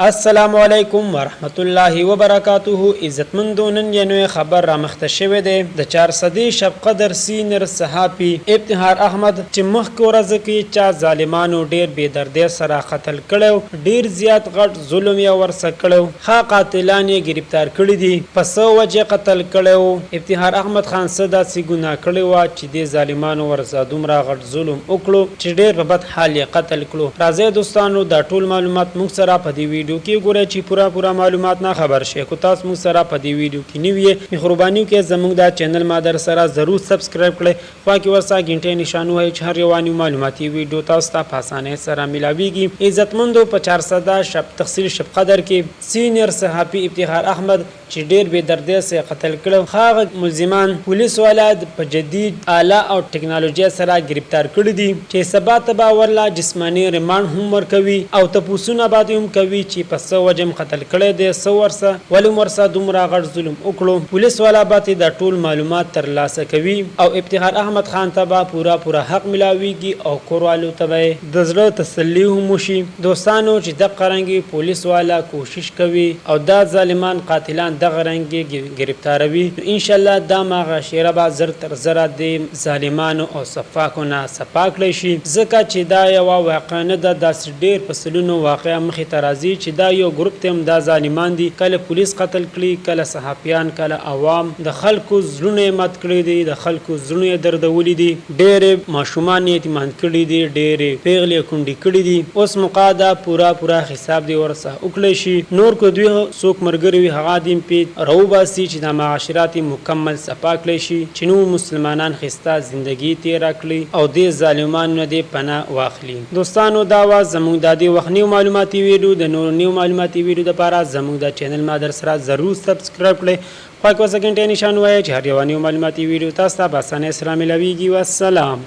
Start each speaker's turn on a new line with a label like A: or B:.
A: السلام علیکم ورحمت الله وبرکاته. عزتمندونن ینوی خبر را مخته ده د 400 شب قدر سینر صحافي ابتهار احمد چې مخکې ورځ کې چا ظالمانو ډیر بے دردی سره قتل کړو، ډیر زیات غټ ظلم یې ورسره کړو، ښه قاتلان یې گرفتار کړي دي. پس وجه قتل کړو. ابتهار احمد خان صدا سي ګناه کړي وا چې د ظالمانو ورسره دومره غټ ظلم وکړو چې ډیر په بد حال یې قتل کړو. راځي دوستانو دا ټول معلومات موږ سره په دې ویډیو کې ګورئ چې پورا معلومات نه خبر شي. کو تاسو موږ سره په دې ویډیو کې نیوي مهرباني وکړئ زموږ دا چینل مادر سره ضرور سبسکرایب کړئ، خو کې ورسره غنټه نشان وای چې هر یو معلوماتي ویډیو تاسو ته په اسانه سره ملاويږي. عزتمندو په 400 شب تخصیل شب قدر کې سینیر صحافي ابتهار احمد چې ډیر بے دردی سره قتل کړو، هغه ملزمان پولیس ولاد په جدید آله او ټکنالوژي سره گرفتار کړی دي چې سبا تبا ورلا جسمانی ریماند هم ورکوي او تاسو بعد هم کوي چې پس وجم قتل کړي دي سو ورسه ولې ورسه دومره غټ ظلم وکړو. پولیس والا باندې د ټول معلومات ترلاسه کوي او ابتهار احمد خان ته پورا حق ملاويږي او کوروالو ته د زړه تسلی هم شي. دوستانو چې د قرنګي پولیس والا کوشش کوي او دا ظالمان قاتلان د غرنګي گرفتاروي، ان شاء الله دا ماغه شیره با زر تر زره د ظالمانو او صفاکونه صفاک لشي. ځکه چې دا یو واقع نه ده، داس ډیر فصلونو واقع مخې ترازی چې دا یو ګروپ تم دا ظالمان دي، کله پولیس قتل کړي، کله صحافیان، کله عوام، د خلکو زړونه مات کړي دي، د خلکو زړونه دردولي دي، ډېر ماشومان یتیمان کړي دي، ډېر پیغلې کونډې کړي دي. اوس مقاده پورا حساب دی ورسه وکړي شي. نور کو دوی څوک مرګري وي هغه دیم په روباسي چې د معاشرت مکمل صفاک لشي چې نو مسلمانان خسته ژوندۍ تیر کړي او د ظالمانو نه پناه واخلي. دوستانو دا وا زموږ د دې وخت نیو معلوماتي ویډیو د نور نیو معلوماتي ویډیو د لپاره زموږ د چینل مادر سره ضرور سبسکرایب کړئ، خو کو سکند نشان وای چې هر یو نیو معلوماتي ویډیو تاسو ته په اسانه سره ملويږي. والسلام.